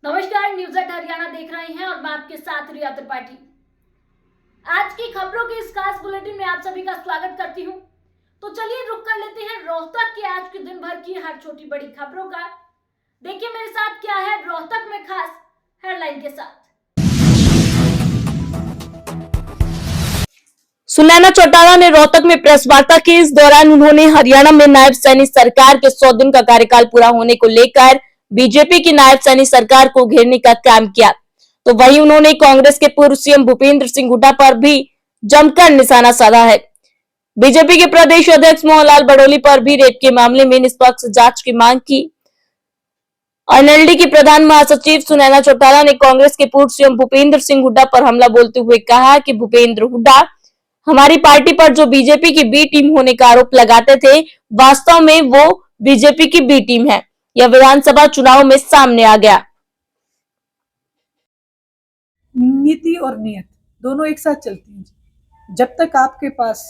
नमस्कार, news at Haryana देख रहे हैं और मैं आपके साथ रिया त्रिपाठी। आज की खबरों के इस खास बुलेटिन में आप सभी का स्वागत करती हूं। तो चलिए रुक कर लेते हैं रोहतक के आज के दिन भर की हर छोटी बड़ी खबरों का। देखिए मेरे साथ क्या है रोहतक में खास हेडलाइन के साथ। सुनैना चौटाला ने रोहतक में प्रेस वार्ता की। इस दौरान उन्होंने हरियाणा में नायब सैनी सरकार के 100 दिन का कार्यकाल पूरा होने को लेकर बीजेपी की नायब सैनी सरकार को घेरने का काम किया। तो वहीं उन्होंने कांग्रेस के पूर्व सीएम भूपेंद्र सिंह हुड्डा पर भी जमकर निशाना साधा है। बीजेपी के प्रदेश अध्यक्ष मोहनलाल बड़ोली पर भी रेप के मामले में निष्पक्ष जांच की मांग की। एनएलडी की प्रधान महासचिव सुनैना चौटाला ने कांग्रेस के पूर्व सीएम भूपेंद्र सिंह हुड्डा पर हमला बोलते हुए कहा कि भूपेंद्र हुड्डा हमारी पार्टी पर जो बीजेपी की बी टीम होने का आरोप लगाते थे, वास्तव में वो बीजेपी की बी टीम है। यह विधानसभा चुनाव में सामने आ गया। नीति और नियत दोनों एक साथ चलती हैं। जब तक आपके पास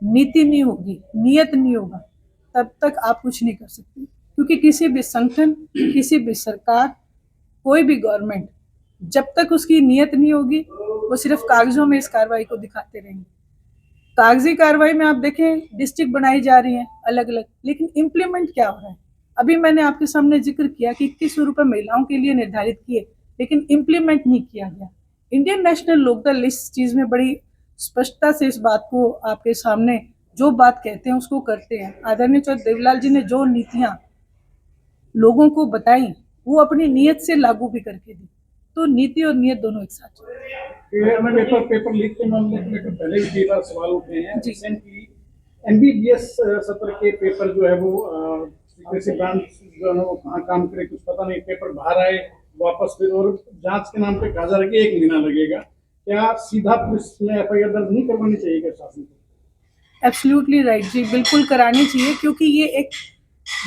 नीति नहीं होगी, नियत नहीं होगा, तब तक आप कुछ नहीं कर सकते। क्योंकि किसी भी संगठन, किसी भी सरकार, कोई भी गवर्नमेंट, जब तक उसकी नियत नहीं होगी, वो सिर्फ कागजों में इस कार्रवाई को दिखाते रहेंगे। कागजी कार्रवाई में आप देखें, डिस्ट्रिक्ट बनाई जा रही है अलग अलग, लेकिन इम्प्लीमेंट क्या हो रहा है? अभी मैंने आपके सामने जिक्र किया कि 2100 रुपये महिलाओं के लिए निर्धारित किए, लेकिन इम्प्लीमेंट नहीं किया गया। इंडियन नेशनल लोकदल इस चीज में बड़ी स्पष्टता से इस बात को आपके सामने जो बात कहते हैं उसको करते हैं। आदरणीय चौधरी देवलाल जी ने जो नीतियां लोगों को बताई, वो अपनी नियत से लागू भी करके दी। तो नीति और नियत दोनों एक साथ। पेपर लीक के मामले में पहले भी कई बार सवाल उठे हैं। रिसेंटली एमबीबीएस सत्र के पेपर जो है वो सीक्रेसी ब्रांच जो है वो कहाँ काम करे कुछ पता नहीं, पेपर बाहर आए वापस फिर, और जांच के नाम पे कहा जा रहा है कि 1 महीना लगेगा। क्या सीधा पुलिस में एफआईआर दर्ज नहीं करवानी चाहिए क्या शासन को? एब्सोल्युटली राइट जी, बिल्कुल करानी चाहिए। क्योंकि ये एक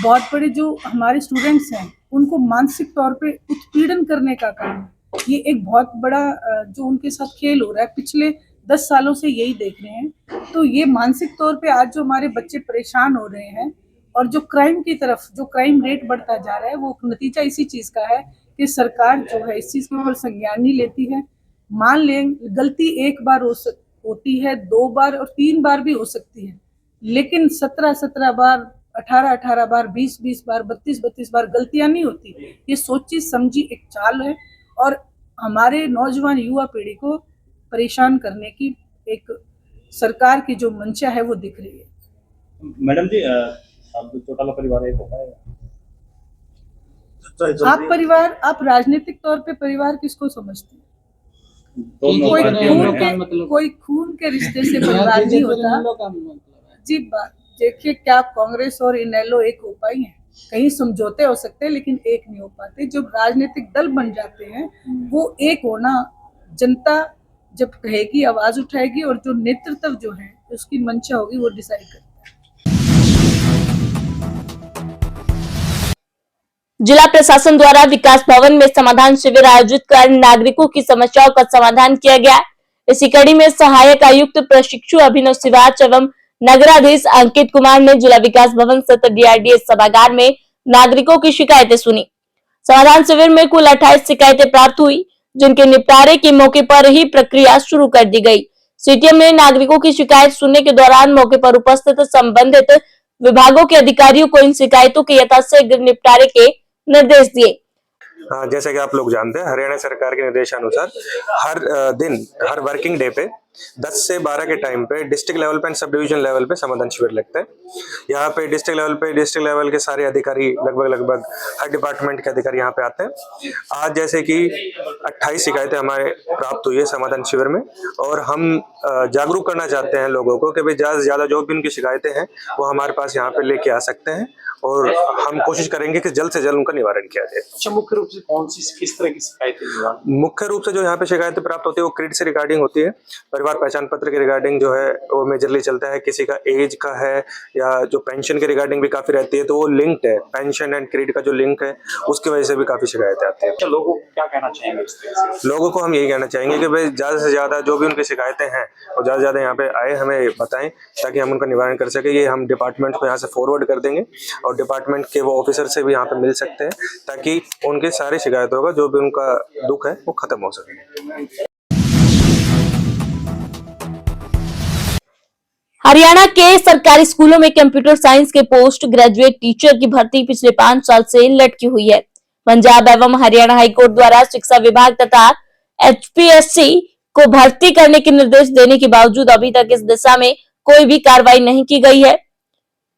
बहुत बड़े जो हमारे स्टूडेंट्स हैं उनको मानसिक तौर पे उत्पीड़न करने का काम है। ये एक बहुत बड़ा जो उनके साथ खेल हो रहा है, पिछले 10 सालों से यही देख रहे हैं। तो ये मानसिक तौर पे आज जो हमारे बच्चे परेशान हो रहे हैं और जो क्राइम की तरफ जो क्राइम रेट बढ़ता जा रहा है, वो नतीजा इसी चीज का है कि सरकार जो है इस चीज के ऊपर संज्ञान नहीं लेती है। मान लें गलती एक बार होती है, 2 बार और 3 बार भी हो सकती है, लेकिन 17 बार, 18 बार, 20 बार, 32 बार गलतियां नहीं होती। ये सोची समझी एक चाल है और हमारे नौजवान युवा पीढ़ी को परेशान करने की एक सरकार की जो मंशा है वो दिख रही है। मैडम जी, आप चौटाला परिवार एक होता है। आप परिवार, आप राजनीतिक तौर पे परिवार किसको समझते हैं? कोई खून के रिश्ते से परिवार नहीं होता जी। बात देखिए, क्या कांग्रेस और इनेलो एक हो पाई है? कहीं समझौते हो सकते हैं लेकिन एक नहीं हो पाते। जब राजनीतिक दल बन जाते हैं वो एक होना, जनता जब कहेगी, आवाज उठाएगी और जो नेतृत्व जो है उसकी मंशा होगी वो डिसाइड करता है। जिला प्रशासन द्वारा विकास भवन में समाधान शिविर आयोजित कर नागरिकों की समस्याओं का समाधान किया गया। इसी कड़ी में सहायक आयुक्त प्रशिक्षु अभिनव शिवाच एवं नगराधीश अंकित कुमार ने जिला विकास भवन सत्र डीआरडीए सभागार में नागरिकों की शिकायतें सुनी। समाधान शिविर में कुल 28 शिकायतें प्राप्त हुई, जिनके निपटारे के मौके पर ही प्रक्रिया शुरू कर दी गई। सीटीएम ने नागरिकों की शिकायत सुनने के दौरान मौके पर उपस्थित संबंधित विभागों के अधिकारियों को इन शिकायतों के यथाशीघ्र निपटारे के निर्देश दिए। जैसे कि आप लोग जानते हैं, हरियाणा सरकार के निर्देशानुसार हर दिन, हर वर्किंग डे पे 10 से 12 के टाइम पे डिस्ट्रिक्ट लेवल पे एंड सब डिवीजन लेवल पे समाधान शिविर लगते हैं। यहाँ पे डिस्ट्रिक्ट लेवल के सारे अधिकारी, लगभग हर डिपार्टमेंट के अधिकारी यहाँ पे आते हैं। आज जैसे कि 28 शिकायतें हमारे प्राप्त हुई है समाधान शिविर में, और हम जागरूक करना चाहते हैं लोगों को कि भाई ज़्यादा से ज़्यादा जो भी उनकी शिकायतें हैं वो हमारे पास यहाँ पे लेके आ सकते हैं, और हम कोशिश करेंगे कि जल्द से जल्द उनका निवारण किया जाए। अच्छा, मुख्य रूप से कौन सी, किस तरह की शिकायतें? मुख्य रूप से जो यहाँ पे शिकायतें प्राप्त होती है वो क्रेडिट से रिगार्डिंग होती है। परिवार पहचान पत्र के रिगार्डिंग जो है वो मेजरली चलता है। किसी का एज का है, या जो पेंशन के रिगार्डिंग भी काफी रहती है, तो वो लिंक्ड है, पेंशन एंड क्रेडिट का जो लिंक है उसकी वजह से भी काफी शिकायतें आती है। अच्छा, लोगों को क्या कहना चाहेंगे इस तरह से? लोगों को हम यही कहना चाहेंगे कि भाई ज्यादा से ज्यादा जो भी उनकी शिकायतें हैं वो ज्यादा से ज्यादा यहाँ पे आए, हमें बताएं, ताकि हम उनका निवारण कर सके। ये हम डिपार्टमेंट को यहाँ से फॉरवर्ड कर देंगे, और डिपार्टमेंट के वो ऑफिसर से भी यहाँ पे मिल सकते हैं, ताकि उनकी सारी शिकायतों का जो भी उनका दुख है वो खत्म हो सके। हरियाणा के सरकारी स्कूलों में कंप्यूटर साइंस के पोस्ट ग्रेजुएट टीचर की भर्ती पिछले 5 साल से लटकी हुई है। पंजाब एवं हरियाणा हाईकोर्ट द्वारा शिक्षा विभाग तथा HPSC को भर्ती करने के निर्देश देने के बावजूद अभी तक इस दिशा में कोई भी कार्रवाई नहीं की गई है।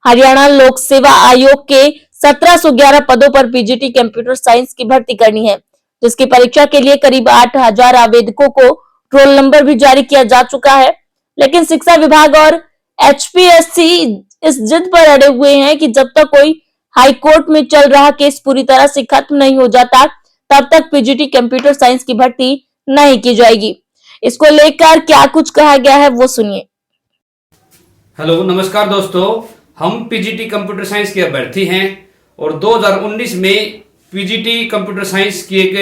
हरियाणा लोक सेवा आयोग के 1711 पदों पर PGT कंप्यूटर साइंस की भर्ती करनी है, जिसकी परीक्षा के लिए करीब 8000 आवेदकों को रोल नंबर भी जारी किया जा चुका है। लेकिन शिक्षा विभाग और HPSC इस जिद पर अड़े हुए हैं कि जब तक कोई हाई कोर्ट में चल रहा केस पूरी तरह से खत्म नहीं हो जाता, तब तक PGT कंप्यूटर साइंस की भर्ती नहीं की जाएगी। इसको लेकर क्या कुछ कहा गया है वो सुनिए। हेलो नमस्कार दोस्तों, हम PGT कंप्यूटर साइंस के अभ्यर्थी हैं और 2019 में PGT कंप्यूटर साइंस की एक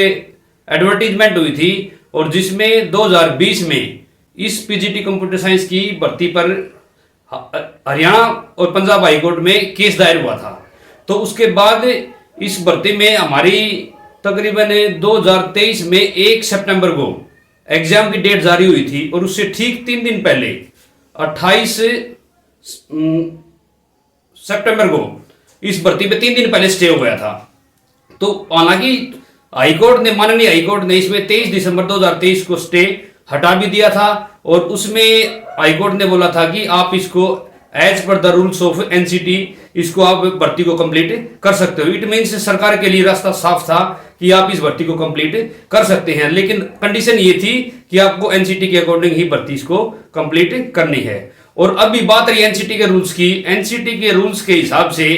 एडवर्टीजमेंट हुई थी और जिसमें 2020 में इस PGT कंप्यूटर साइंस की भर्ती पर हरियाणा और पंजाब हाई कोर्ट में केस दायर हुआ था। तो उसके बाद इस भर्ती में हमारी तकरीबन 2023 में 1 सितंबर को एग्जाम की डेट जारी हुई थी और उससे ठीक 3 दिन पहले 28 सितंबर को इस भर्ती पे 3 दिन पहले स्टे हो गया था। तो हालांकि हाईकोर्ट ने, माननीय हाईकोर्ट ने इसमें 23 दिसंबर 2023 को स्टे हटा भी दिया था और उसमें हाईकोर्ट ने बोला था कि आप इसको as per the rules of NCT इसको आप भर्ती को कंप्लीट कर सकते हो। इट मीन्स सरकार के लिए रास्ता साफ था कि आप इस भर्ती को कंप्लीट कर सकते हैं, लेकिन कंडीशन ये थी कि आपको NCT के अकॉर्डिंग ही भर्ती इसको कंप्लीट करनी है। और अभी बात रही NCT के रूल्स की। NCT के रूल्स के हिसाब से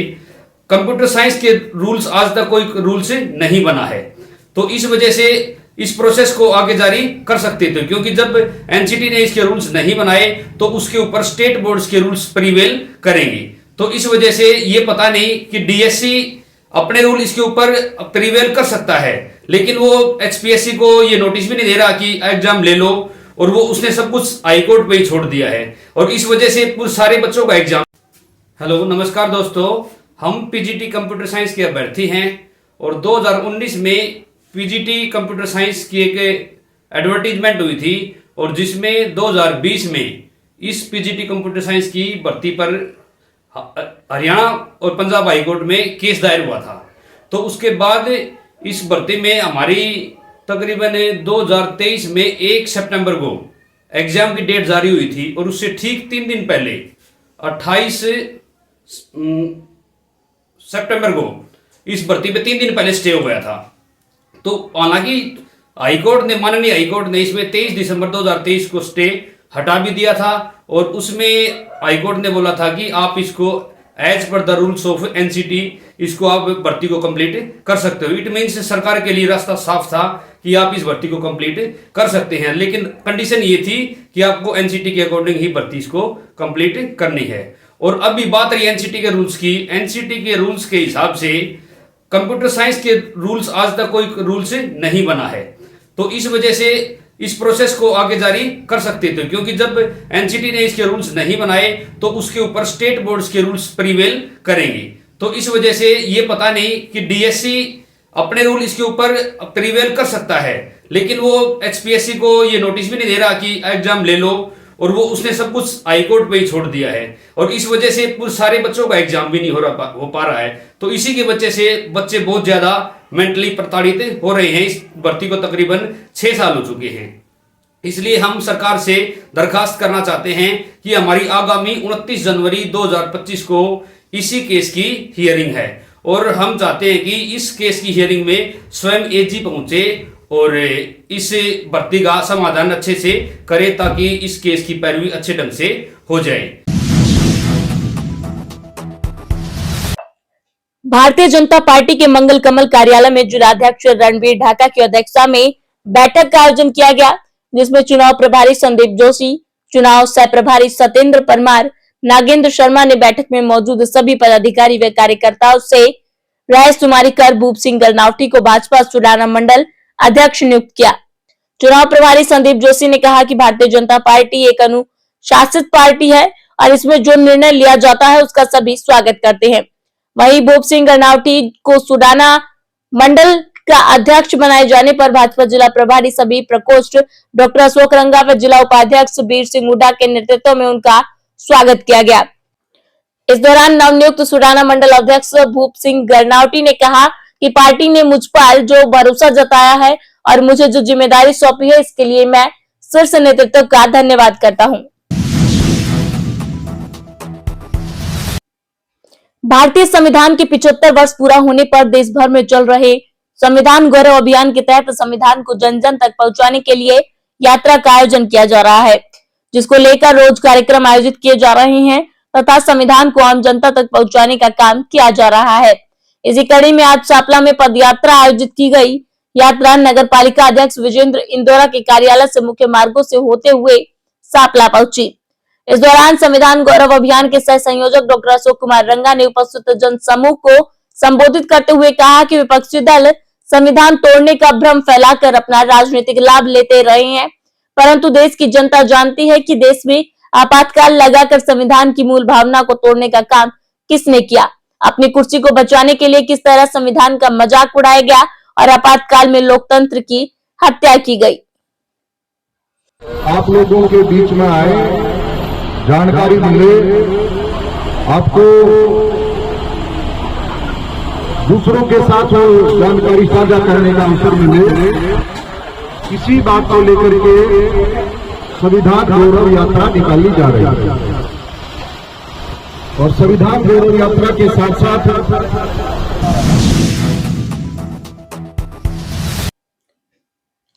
कंप्यूटर साइंस के रूल्स आज तक कोई रूल्स नहीं बना है, तो इस वजह से इस प्रोसेस को आगे जारी कर सकते थे, क्योंकि जब NCT ने इसके रूल्स नहीं बनाए तो उसके ऊपर स्टेट बोर्ड्स के रूल्स प्रिवेल करेंगे। तो इस वजह से ये पता नहीं कि DSC अपने रूल इसके ऊपर प्रिवेल कर सकता है, लेकिन वो HPSC को ये नोटिस भी नहीं दे रहा कि एग्जाम ले लो, और वो उसने सब कुछ हाईकोर्ट पे ही छोड़ दिया है और इस वजह से पूरे सारे बच्चों का एग्जाम। हेलो नमस्कार दोस्तों, हम PGT कंप्यूटर साइंस के अभ्यर्थी हैं और 2019 में PGT कंप्यूटर साइंस की एक एडवर्टीजमेंट हुई थी और जिसमें 2020 में इस PGT कंप्यूटर साइंस की भर्ती पर हरियाणा और पंजाब हाई कोर्ट में केस दायर हुआ था। तो उसके बाद इस भर्ती में हमारी तकरीबन 2023 में 1 सितंबर को एग्जाम की डेट जारी हुई थी और उससे ठीक 3 दिन पहले 28 सितंबर को इस भर्ती पे 3 दिन पहले स्टे हो गया था। तो हालांकि हाईकोर्ट ने, माननीय हाईकोर्ट ने इसमें 23 दिसंबर 2023 को स्टे हटा भी दिया था और उसमें हाईकोर्ट ने बोला था कि आप इसको as per the rules of NCT इसको आप भर्ती को कंप्लीट कर सकते हो। इट मीन्स सरकार के लिए रास्ता साफ था कि आप इस भर्ती को कंप्लीट कर सकते हैं, लेकिन कंडीशन ये थी कि आपको NCT के अकॉर्डिंग ही भर्ती इसको कंप्लीट करनी है। और अभी बात रही NCT के रूल्स की। NCT के रूल्स के हिसाब से कंप्यूटर साइंस के रूल्स आज तक कोई रूल्स नहीं बना है, तो इस वजह से इस प्रोसेस को आगे जारी कर सकते थे, क्योंकि जब NCT ने इसके रूल्स नहीं बनाए तो उसके ऊपर स्टेट बोर्ड्स के रूल्स प्रिवेल करेंगे। तो इस वजह से ये पता नहीं कि DSC अपने रूल इसके ऊपर प्रिवेल कर सकता है, लेकिन वो HPSC को ये नोटिस भी नहीं दे रहा कि एग्जाम ले लो, और वो उसने सब कुछ हाईकोर्ट पे ही छोड़ दिया है और इस वजह से पूरे सारे बच्चों का एग्जाम भी नहीं हो पा रहा है। तो इसी की वजह से बच्चे बहुत ज्यादा मेंटली प्रताड़ित हो रहे हैं। इस भर्ती को तकरीबन 6 साल हो चुके हैं। इसलिए हम सरकार से दरखास्त करना चाहते हैं कि हमारी आगामी 29 जनवरी 2025 को इसी केस की हियरिंग है और हम चाहते हैं कि इस केस की हियरिंग में स्वयं AG पहुंचे और इस भर्ती का समाधान अच्छे से करे, ताकि इस केस की पैरवी अच्छे ढंग से हो जाए। भारतीय जनता पार्टी के मंगल कमल कार्यालय में जिलाध्यक्ष रणबीर ढाका की अध्यक्षता में बैठक का आयोजन किया गया, जिसमें चुनाव प्रभारी संदीप जोशी, चुनाव सह प्रभारी सत्येंद्र परमार, नागेंद्र शर्मा ने बैठक में मौजूद सभी पदाधिकारी व कार्यकर्ताओं से राय सुमारी कर भूप सिंह गरनावटी को भाजपा सुडाना मंडल अध्यक्ष नियुक्त किया। चुनाव प्रभारी संदीप जोशी ने कहा कि भारतीय जनता पार्टी एक अनुशासित पार्टी है और इसमें जो निर्णय लिया जाता है उसका सभी स्वागत करते हैं। वहीं भूप सिंह गरनावटी को सुडाना मंडल का अध्यक्ष बनाए जाने पर भाजपा जिला प्रभारी सभी प्रकोष्ठ डॉक्टर अशोक रंगा व जिला उपाध्यक्ष वीर सिंह हुड्डा के नेतृत्व में उनका स्वागत किया गया। इस दौरान नवनियुक्त सुडाना मंडल अध्यक्ष भूप सिंह गरनावटी ने कहा कि पार्टी ने मुझ पर जो भरोसा जताया है और मुझे जो जिम्मेदारी सौंपी है, इसके लिए मैं शीर्ष नेतृत्व का धन्यवाद करता हूं। भारतीय संविधान के 75 वर्ष पूरा होने पर देश भर में चल रहे संविधान गौरव अभियान के तहत संविधान को जन जन तक पहुंचाने के लिए यात्रा का आयोजन किया जा रहा है, जिसको लेकर रोज कार्यक्रम आयोजित किए जा रहे हैं तथा संविधान को आम जनता तक पहुंचाने का काम किया जा रहा है। इसी कड़ी में आज सापला में पदयात्रा आयोजित की गई। यात्रा नगर पालिका अध्यक्ष विजेंद्र इंदौरा के कार्यालय से मुख्य मार्गों से होते हुए सापला पहुंची। इस दौरान संविधान गौरव अभियान के सह संयोजक डॉक्टर अशोक कुमार रंगा ने उपस्थित जन समूह को संबोधित करते हुए कहा कि विपक्षी दल संविधान तोड़ने का भ्रम फैलाकर अपना राजनीतिक लाभ लेते रहे हैं, परंतु देश की जनता जानती है कि देश में आपातकाल लगाकर संविधान की मूल भावना को तोड़ने का काम किसने किया, अपनी कुर्सी को बचाने के लिए किस तरह संविधान का मजाक उड़ाया गया और आपातकाल में लोकतंत्र की हत्या की गई। आप लोगों के बीच में आए, जानकारी मिले, आपको दूसरों के साथ जानकारी साझा करने का अवसर मिले, इसी बात को लेकर के संविधान गौरव यात्रा निकाली जा रही है। और संविधान गौरव यात्रा के साथ साथ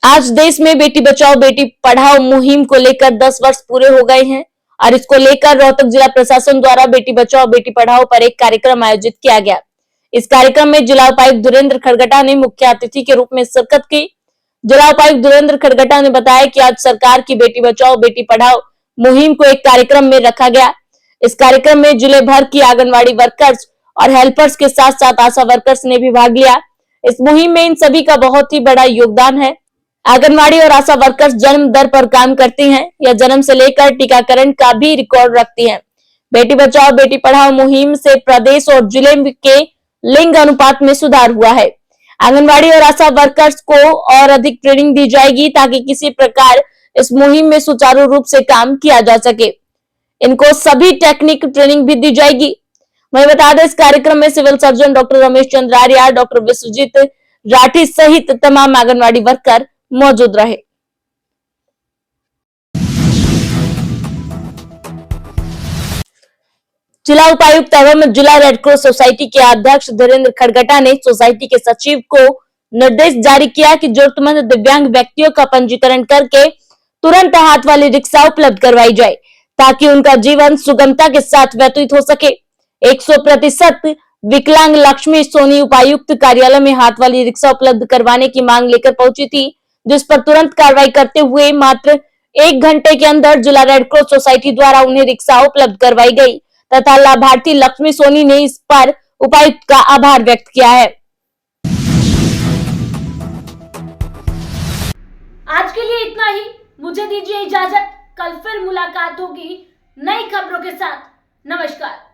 आज देश में बेटी बचाओ बेटी पढ़ाओ मुहिम को लेकर 10 वर्ष पूरे हो गए हैं और इसको लेकर रोहतक जिला प्रशासन द्वारा बेटी बचाओ बेटी पढ़ाओ पर एक कार्यक्रम आयोजित किया गया। इस कार्यक्रम में जिला उपायुक्त धीरेन्द्र खड़गटा ने मुख्य अतिथि के रूप में शिरकत की। जिला उपायुक्त धीरेन्द्र खड़गटा ने बताया कि आज सरकार की बेटी बचाओ बेटी पढ़ाओ मुहिम को एक कार्यक्रम में रखा गया। इस कार्यक्रम में जिले भर की आंगनवाड़ी वर्कर्स और हेल्पर्स के साथ साथ आशा वर्कर्स ने भी भाग लिया। इस मुहिम में इन सभी का बहुत ही बड़ा योगदान है। आंगनवाड़ी और आशा वर्कर्स जन्म दर पर काम करती हैं या जन्म से लेकर टीकाकरण का भी रिकॉर्ड रखती हैं। बेटी बचाओ बेटी पढ़ाओ मुहिम से प्रदेश और जिले के लिंग अनुपात में सुधार हुआ है। आंगनवाड़ी और आशा वर्कर्स को और अधिक ट्रेनिंग दी जाएगी ताकि किसी प्रकार इस मुहिम में सुचारू रूप से काम किया जा सके। इनको सभी टेक्निक ट्रेनिंग भी दी जाएगी। वहीं बता दें, इस कार्यक्रम में civil surgeon doctor Ramesh Chandra Arya, doctor Vishwajeet Rathi सहित तमाम आंगनवाड़ी वर्कर मौजूद रहे। जिला उपायुक्त एवं जिला रेडक्रॉस सोसाइटी के अध्यक्ष धीरेन्द्र खड़गटा ने सोसाइटी के सचिव को निर्देश जारी किया कि जरूरतमंद दिव्यांग व्यक्तियों का पंजीकरण करके तुरंत हाथ वाली रिक्शा उपलब्ध करवाई जाए ताकि उनका जीवन सुगमता के साथ व्यतीत हो सके। 100% विकलांग लक्ष्मी सोनी उपायुक्त कार्यालय में हाथ वाली रिक्शा उपलब्ध करवाने की मांग लेकर पहुंची थी, जिस पर तुरंत कार्रवाई करते हुए मात्र 1 घंटे के अंदर जिला रेडक्रॉस सोसाइटी द्वारा उन्हें रिक्शा उपलब्ध करवाई गई तथा लाभार्थी लक्ष्मी सोनी ने इस पर उपायुक्त का आभार व्यक्त किया है। आज के लिए इतना ही। मुझे दीजिए इजाजत। कल फिर मुलाकात होगी नई खबरों के साथ। नमस्कार।